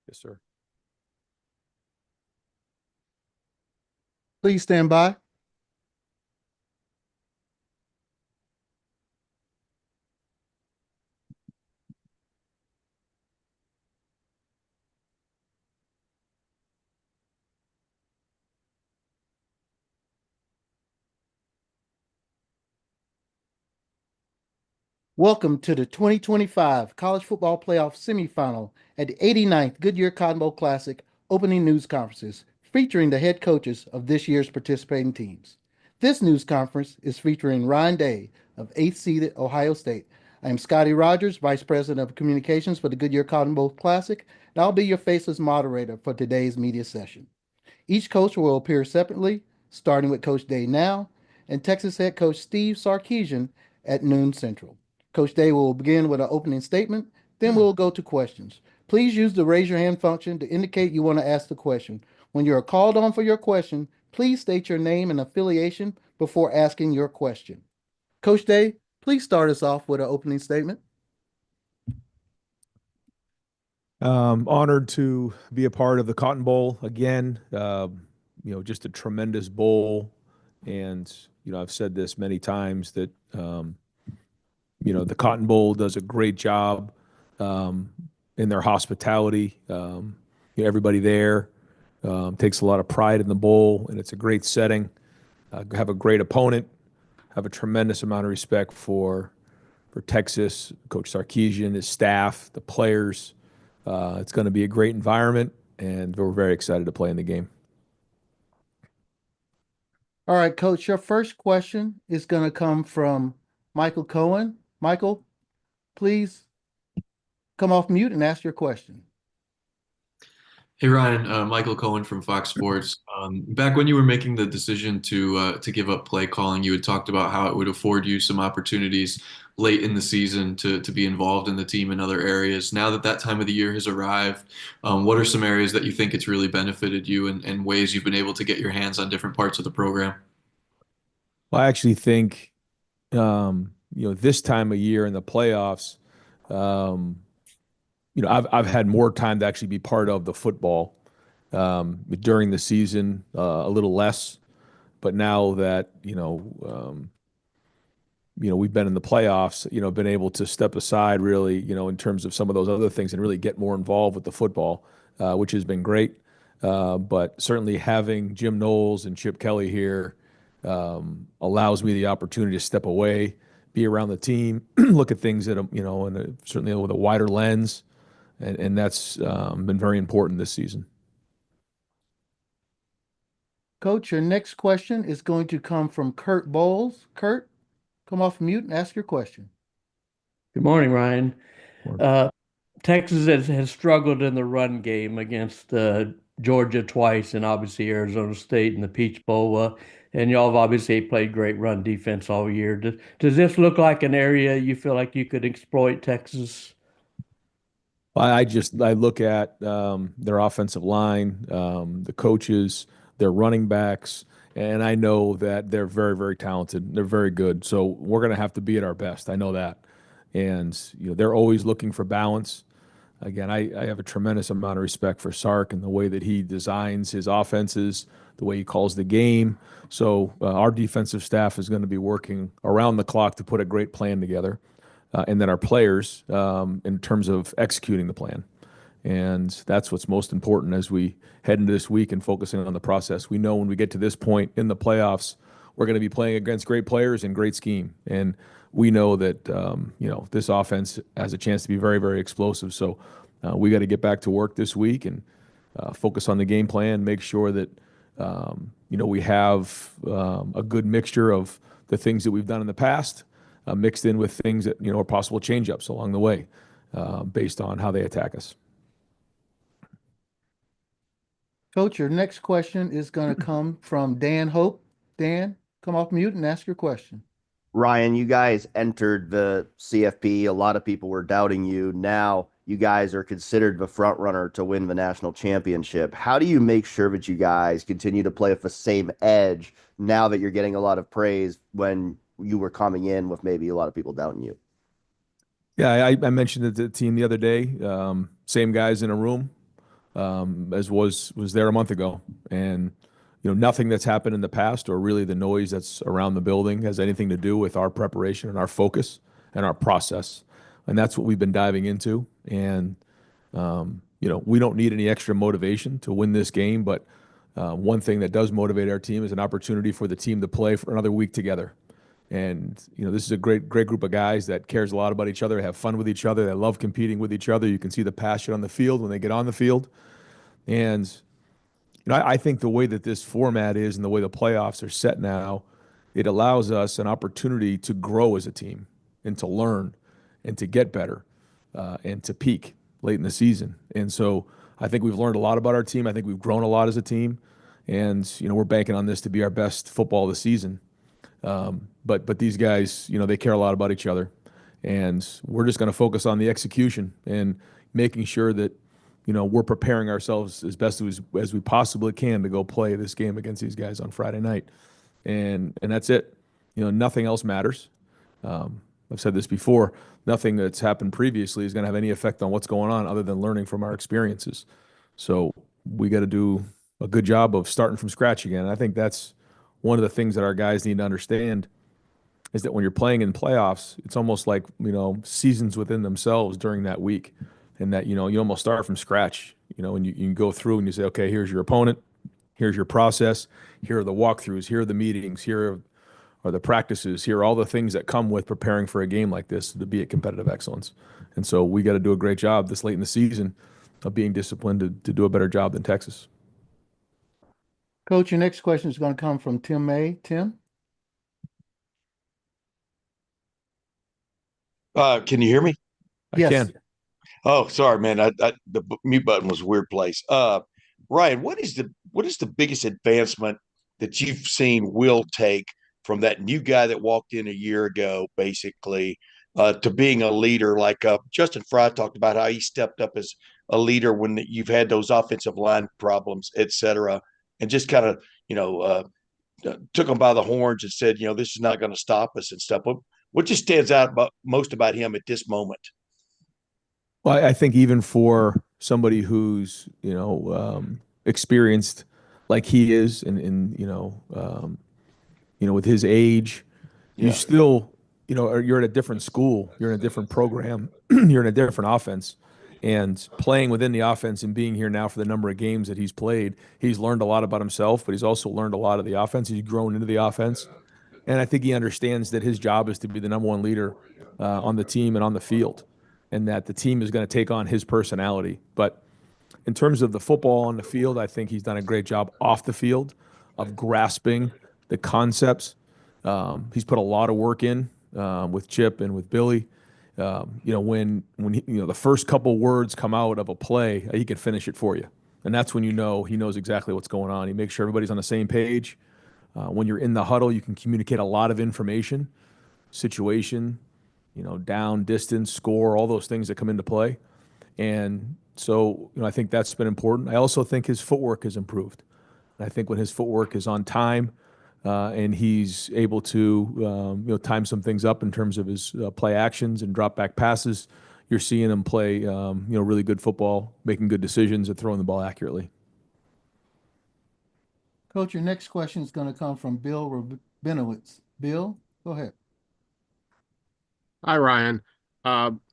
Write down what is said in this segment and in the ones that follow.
Yes, sir. Please stand by. Welcome to the 2025 College Football Playoff Semifinal at the 89th Goodyear Cotton Bowl Classic opening news conferences featuring the head coaches of this year's participating teams. This news conference is featuring Ryan Day of 8th seeded Ohio State. I am Scotty Rogers, Vice President of Communications for the Goodyear Cotton Bowl Classic, and I'll be your faceless moderator for today's media session. Each coach will appear separately, starting with Coach Day now, and Texas head coach Steve Sarkisian at noon Central. Coach Day will begin with an opening statement, then we'll go to questions. Please use the raise your hand function to indicate you want to ask the question. When you are called on for your question, please state your name and affiliation before asking your question. Coach Day, please start us off with an opening statement. Honored to be a part of the Cotton Bowl again. Just a tremendous bowl. And, I've said this many times that, the Cotton Bowl does a great job in their hospitality. Everybody there takes a lot of pride in the bowl, and it's a great setting. Have a great opponent. Have a tremendous amount of respect for Texas, Coach Sarkisian, his staff, the players. It's going to be a great environment, and we're very excited to play in the game. All right, Coach, your first question is going to come from Michael Cohen. Michael, please come off mute and ask your question. Hey Ryan, Michael Cohen from Fox Sports. Back when you were making the decision to give up play calling, you had talked about how it would afford you some opportunities late in the season to be involved in the team in other areas. Now that time of the year has arrived, what are some areas that you think it's really benefited you and ways you've been able to get your hands on different parts of the program? Well, I actually think, this time of year in the playoffs, I've had more time to actually be part of the football during the season, a little less. But now that we've been in the playoffs, been able to step aside really, in terms of some of those other things and really get more involved with the football, which has been great. But certainly having Jim Knowles and Chip Kelly here allows me the opportunity to step away, be around the team, look at things that certainly with a wider lens. And that's been very important this season. Coach, your next question is going to come from Kurt Bowles. Kurt, come off mute and ask your question. Good morning, Ryan. Morning. Texas has struggled in the run game against Georgia twice and obviously Arizona State in the Peach Bowl. And y'all have obviously played great run defense all year. Does this look like an area you feel like you could exploit Texas? I look at their offensive line, the coaches, their running backs, and I know that they're very, very talented. They're very good. So we're going to have to be at our best. I know that. And they're always looking for balance. Again, I have a tremendous amount of respect for Sark and the way that he designs his offenses, the way he calls the game. So our defensive staff is going to be working around the clock to put a great plan together. And then our players in terms of executing the plan. And that's what's most important as we head into this week and focusing on the process. We know when we get to this point in the playoffs, we're going to be playing against great players and great scheme. And we know that, this offense has a chance to be very, very explosive. So we got to get back to work this week and focus on the game plan, make sure that, we have a good mixture of the things that we've done in the past, mixed in with things that, are possible change-ups along the way based on how they attack us. Coach, your next question is going to come from Dan Hope. Dan, come off mute and ask your question. Ryan, you guys entered the CFP. A lot of people were doubting you. Now you guys are considered the front runner to win the national championship. How do you make sure that you guys continue to play with the same edge now that you're getting a lot of praise when you were coming in with maybe a lot of people doubting you? Yeah, I mentioned it to the team the other day. Same guys in a room as was there a month ago, and nothing that's happened in the past or really the noise that's around the building has anything to do with our preparation and our focus and our process, and that's what we've been diving into. And we don't need any extra motivation to win this game, but one thing that does motivate our team is an opportunity for the team to play for another week together. And this is a great group of guys that cares a lot about each other, have fun with each other, they love competing with each other. You can see the passion on the field when they get on the field. And I think the way that this format is and the way the playoffs are set now, it allows us an opportunity to grow as a team and to learn and to get better and to peak late in the season. And so I think we've learned a lot about our team. I think we've grown a lot as a team. And we're banking on this to be our best football of the season. But these guys, they care a lot about each other, and we're just going to focus on the execution and making sure that we're preparing ourselves as best as we possibly can to go play this game against these guys on Friday night, and that's it. Nothing else matters. I've said this before. Nothing that's happened previously is going to have any effect on what's going on other than learning from our experiences. So we got to do a good job of starting from scratch again. And I think that's one of the things that our guys need to understand is that when you're playing in playoffs, it's almost like, seasons within themselves during that week. And that, you almost start from scratch, and you can go through and you say, okay, here's your opponent, here's your process, here are the walkthroughs, here are the meetings, here are the practices, here are all the things that come with preparing for a game like this to be at competitive excellence. And so we got to do a great job this late in the season of being disciplined to do a better job than Texas. Coach, your next question is going to come from Tim May. Tim? Can you hear me? I Yes. can. Oh, sorry, man. The mute button was a weird place. Ryan, what is the biggest advancement that you've seen Will take from that new guy that walked in a year ago, basically, to being a leader? Like Justin Fry talked about how he stepped up as a leader when you've had those offensive line problems, et cetera, and just kind of, took him by the horns and said, this is not going to stop us and stuff. What just stands out most about him at this moment? Well, I think even for somebody who's, experienced like he is and with his age, you Yeah. still, you're at a different school, you're in a different program, you're in a different offense. And playing within the offense and being here now for the number of games that he's played, he's learned a lot about himself, but he's also learned a lot of the offense. He's grown into the offense. And I think he understands that his job is to be the number one leader on the team and on the field, and that the team is going to take on his personality. But in terms of the football on the field, I think he's done a great job off the field of grasping the concepts. He's put a lot of work in with Chip and with Billy. When the first couple words come out of a play, he can finish it for you, and that's when he knows exactly what's going on. He makes sure everybody's on the same page. When you're in the huddle, you can communicate a lot of information, situation, down, distance, score, all those things that come into play. And so, I think that's been important. I also think his footwork has improved. And I think when his footwork is on time and he's able to, time some things up in terms of his play actions and drop back passes, you're seeing him play, really good football, making good decisions and throwing the ball accurately. Coach, your next question is going to come from Bill Rabinowitz. Bill, go ahead. Hi, Ryan.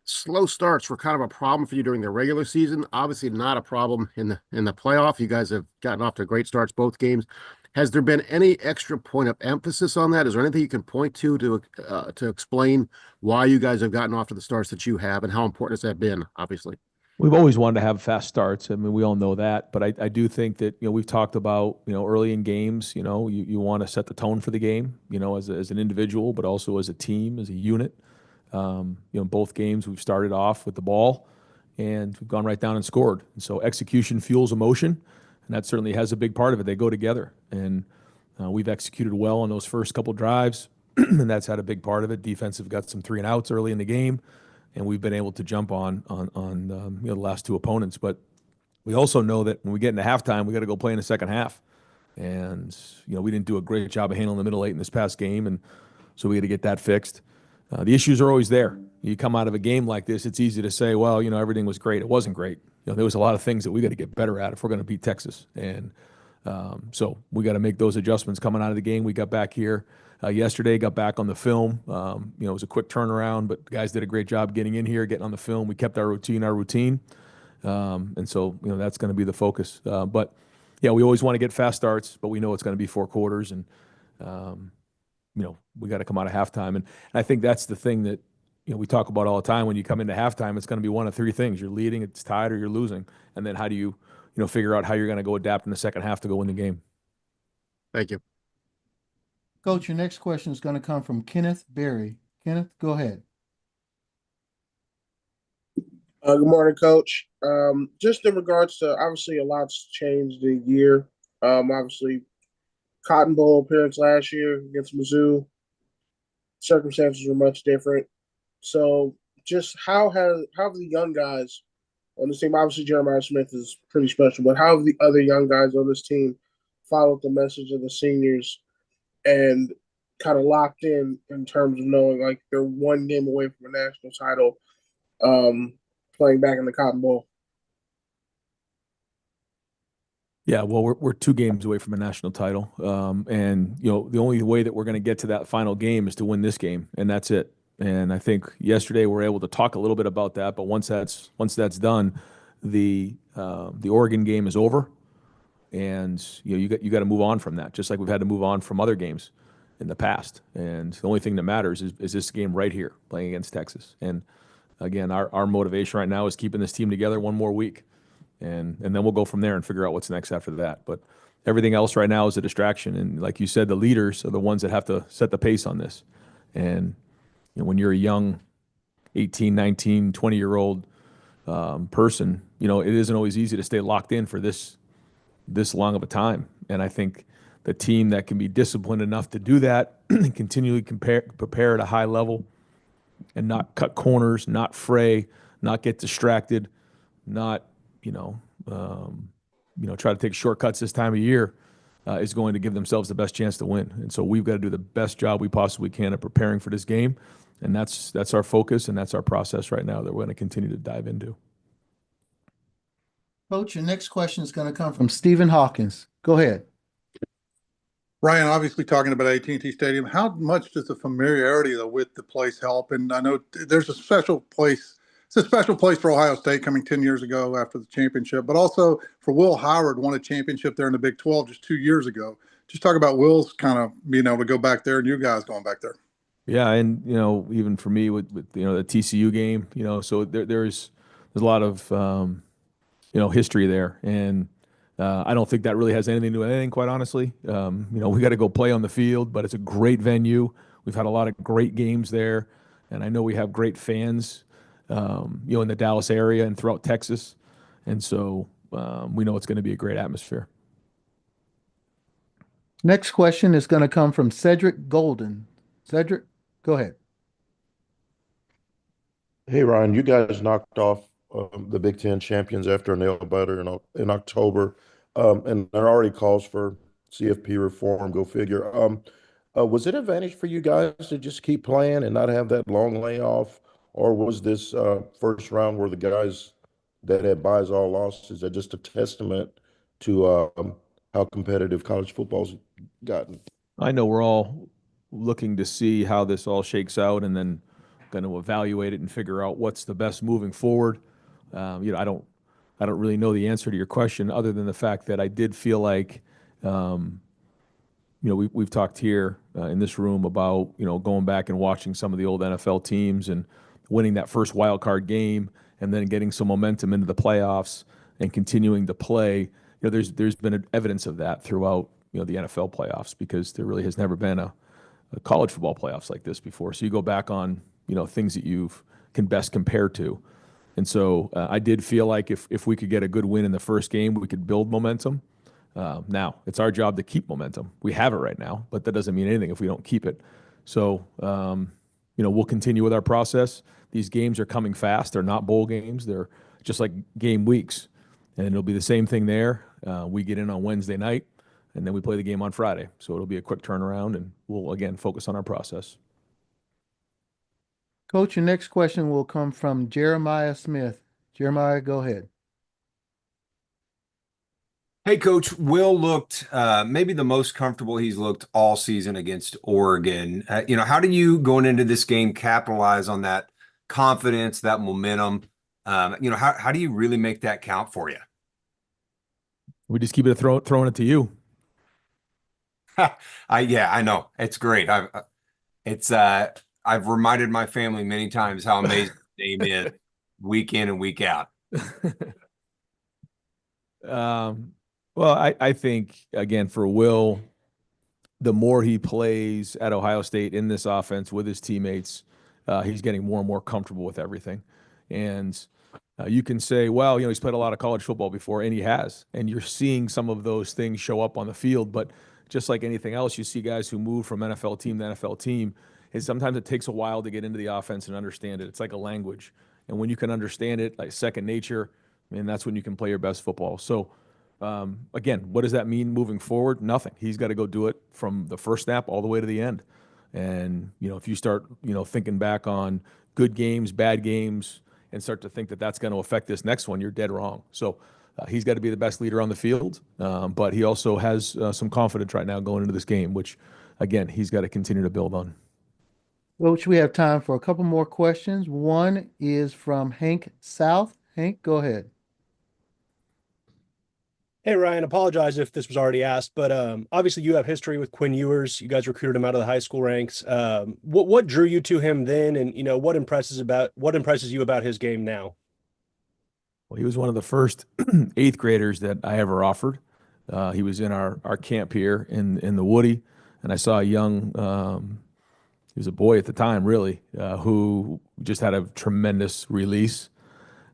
Slow starts were kind of a problem for you during the regular season. Obviously, not a problem in the playoff. You guys have gotten off to great starts both games. Has there been any extra point of emphasis on that? Is there anything you can point to explain why you guys have gotten off to the starts that you have, and how important has that been? Obviously, we've always wanted to have fast starts. I mean, we all know that, but I do think that we've talked about early in games. You want to set the tone for the game. As an individual, but also as a team, as a unit. Both games we've started off with the ball and we've gone right down and scored. And so execution fuels emotion, and that certainly has a big part of it. They go together, and we've executed well on those first couple drives, and that's had a big part of it. Defensive got some 3 and outs early in the game, and we've been able to jump on the last 2 opponents. But we also know that when we get into halftime, we got to go play in the second half. And we didn't do a great job of handling the middle 8 in this past game, and so we got to get that fixed. The issues are always there. You come out of a game like this, it's easy to say, well, everything was great. It wasn't great. There was a lot of things that we got to get better at if we're going to beat Texas. And so we got to make those adjustments coming out of the game. We got back here yesterday, got back on the film. It was a quick turnaround, but the guys did a great job getting in here, getting on the film. We kept our routine. And so, that's going to be the focus. But yeah, we always want to get fast starts, but we know it's going to be 4 quarters. And, we got to come out of halftime. And I think that's the thing that, we talk about all the time. When you come into halftime, it's going to be one of three things: you're leading, it's tied, or you're losing. And then how do you, figure out how you're going to go adapt in the second half to go win the game? Thank you. Coach, your next question is going to come from Kenneth Berry. Kenneth, go ahead. Good morning, Coach. Just in regards to, obviously a lot's changed the year. Obviously, Cotton Bowl appearance last year against Mizzou. Circumstances were much different. So, just how have the young guys on this team? Obviously, Jeremiah Smith is pretty special, but how have the other young guys on this team followed the message of the seniors and kind of locked in terms of knowing like they're one game away from a national title, playing back in the Cotton Bowl? Yeah, well, we're 2 games away from a national title, and the only way that we're going to get to that final game is to win this game, and that's it. And I think yesterday we were able to talk a little bit about that, but once that's done, the Oregon game is over, and you got to move on from that, just like we've had to move on from other games in the past. And the only thing that matters is this game right here, playing against Texas. And again, our motivation right now is keeping this team together one more week. And then we'll go from there and figure out what's next after that. But everything else right now is a distraction. And like you said, the leaders are the ones that have to set the pace on this. And when you're a young 18, 19, 20-year-old person, it isn't always easy to stay locked in for this long of a time. And I think the team that can be disciplined enough to do that and continually prepare at a high level and not cut corners, not fray, not get distracted, not try to take shortcuts this time of year, is going to give themselves the best chance to win. And so we've got to do the best job we possibly can of preparing for this game. And that's our focus, and that's our process right now that we're going to continue to dive into. Coach, your next question is going to come from Stephen Hawkins. Go ahead. Ryan, obviously talking about AT&T Stadium, how much does the familiarity with the place help? And I know there's a special place. It's a special place for Ohio State coming 10 years ago after the championship, but also for Will Howard, won a championship there in the Big 12 just 2 years ago. Just talk about Will's kind of being able to go back there and you guys going back there. Yeah, and even for me with the TCU game, so there's a lot of history there, and I don't think that really has anything to do with anything, quite honestly. We got to go play on the field, but it's a great venue. We've had a lot of great games there, and I know we have great fans, in the Dallas area and throughout Texas, and so we know it's going to be a great atmosphere. Next question is going to come from Cedric Golden. Cedric, go ahead. Hey Ryan, you guys knocked off the Big Ten champions after a nail biter in October, and there are already calls for CFP reform. Go figure. Was it an advantage for you guys to just keep playing and not have that long layoff, or was this first round where the guys that had buys all losses are just a testament to how competitive college football's gotten? I know we're all looking to see how this all shakes out, and then going to evaluate it and figure out what's the best moving forward. I don't really know the answer to your question, other than the fact that I did feel like, we've talked here in this room about going back and watching some of the old NFL teams and winning that first wild card game, and then getting some momentum into the playoffs and continuing to play. There's been evidence of that throughout the NFL playoffs, because there really has never been a college football playoffs like this before. So you go back on things that you can best compare to. And so I did feel like if we could get a good win in the first game, we could build momentum. Now, it's our job to keep momentum. We have it right now, but that doesn't mean anything if we don't keep it. So, we'll continue with our process. These games are coming fast. They're not bowl games. They're just like game weeks. And it'll be the same thing there. We get in on Wednesday night, and then we play the game on Friday. So it'll be a quick turnaround, and we'll, again, focus on our process. Coach, your next question will come from Jeremiah Smith. Jeremiah, go ahead. Hey, Coach. Will looked maybe the most comfortable he's looked all season against Oregon. How do you going into this game capitalize on that confidence, that momentum? How do you really make that count for you? We just keep throwing it to you. I know it's great. I've reminded my family many times how amazing the game is week in and week out. Well, I think, again, for Will, the more he plays at Ohio State in this offense with his teammates, he's getting more and more comfortable with everything. And you can say, well, he's played a lot of college football before, and he has. And you're seeing some of those things show up on the field. But just like anything else, you see guys who move from NFL team to NFL team, and sometimes it takes a while to get into the offense and understand it. It's like a language. And when you can understand it, like second nature, that's when you can play your best football. So, again, what does that mean moving forward? Nothing. He's got to go do it from the first snap all the way to the end. And, if you start, thinking back on good games, bad games, and start to think that that's going to affect this next one, you're dead wrong. So he's got to be the best leader on the field. But he also has some confidence right now going into this game, which, again, he's got to continue to build on. Coach, we have time for a couple more questions. One is from Hank South. Hank, go ahead. Hey, Ryan, apologize if this was already asked, but obviously you have history with Quinn Ewers. You guys recruited him out of the high school ranks. What drew you to him then, and what impresses you about his game now? Well, he was one of the first eighth graders that I ever offered. He was in our camp here in the Woody, and I saw a young, he was a boy at the time, really, who just had a tremendous release.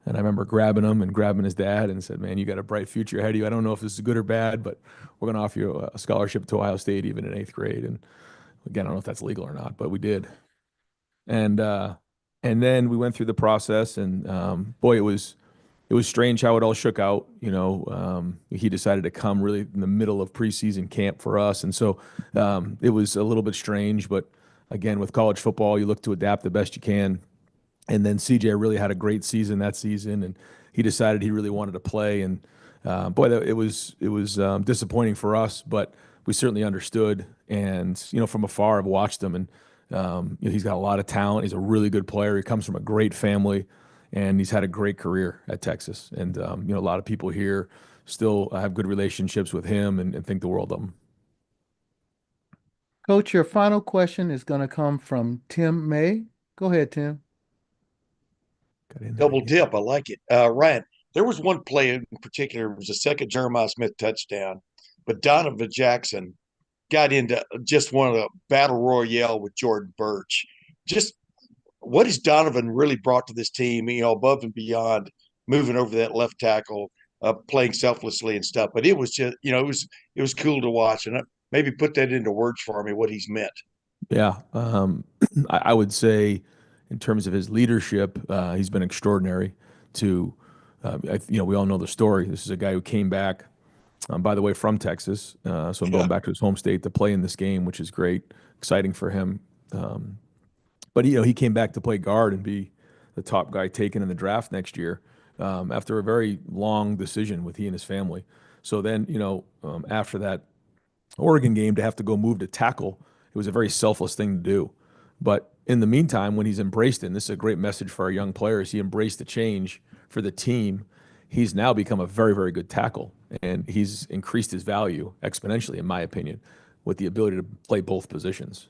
And I remember grabbing him and grabbing his dad and said, man, you got a bright future ahead of you. I don't know if this is good or bad, but we're going to offer you a scholarship to Ohio State even in eighth grade. And again, I don't know if that's legal or not, but we did. And then we went through the process, and boy, it was strange how it all shook out. He decided to come really in the middle of preseason camp for us. And so it was a little bit strange, but again, with college football, you look to adapt the best you can. And then CJ really had a great season that season, and he decided he really wanted to play. And boy, it was disappointing for us, but we certainly understood. And from afar, I've watched him, and he's got a lot of talent. He's a really good player. He comes from a great family, and he's had a great career at Texas. And a lot of people here still have good relationships with him and think the world of him. Coach, your final question is going to come from Tim May. Go ahead, Tim. Double dip. I like it. Ryan, there was one play in particular. It was a second Jeremiah Smith touchdown, but Donovan Jackson got into just one of the battle royale with Jordan Birch. Just what has Donovan really brought to this team, above and beyond moving over that left tackle, playing selflessly and stuff. But it was just, it was cool to watch. And maybe put that into words for me, what he's meant. Yeah. I would say, in terms of his leadership, he's been extraordinary to, we all know the story. This is a guy who came back, by the way, from Texas. So I'm going back to his home state to play in this game, which is great, exciting for him. But, he came back to play guard and be the top guy taken in the draft next year after a very long decision with he and his family. So then, after that Oregon game, to have to go move to tackle, it was a very selfless thing to do. But in the meantime, when he's embraced it, and this is a great message for our young players, he embraced the change for the team. He's now become a very, very good tackle, and he's increased his value exponentially, in my opinion, with the ability to play both positions.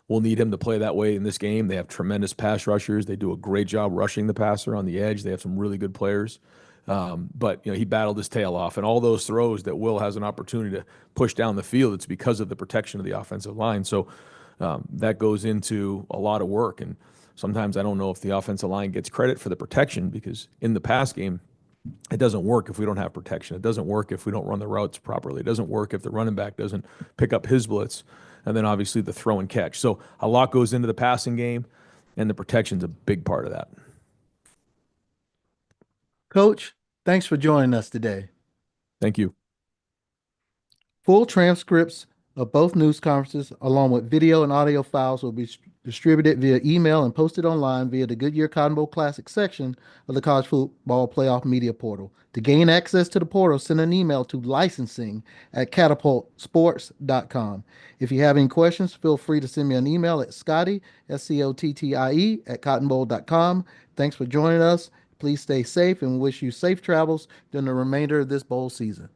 We'll need him to play that way in this game. They have tremendous pass rushers. They do a great job rushing the passer on the edge. They have some really good players. But he battled his tail off, and all those throws that Will has an opportunity to push down the field, it's because of the protection of the offensive line. So that goes into a lot of work. And sometimes I don't know if the offensive line gets credit for the protection, because in the pass game, it doesn't work if we don't have protection. It doesn't work if we don't run the routes properly. It doesn't work if the running back doesn't pick up his blitz. And then obviously the throw and catch. So a lot goes into the passing game, and the protection's a big part of that. Coach, thanks for joining us today. Thank you. Full transcripts of both news conferences, along with video and audio files, will be distributed via email and posted online via the Goodyear Cotton Bowl Classic section of the College Football Playoff Media Portal. To gain access to the portal, send an email to licensing@catapultsports.com. If you have any questions, feel free to send me an email at Scottie, SCOTTIE, at cottonbowl.com. Thanks for joining us. Please stay safe and wish you safe travels during the remainder of this bowl season.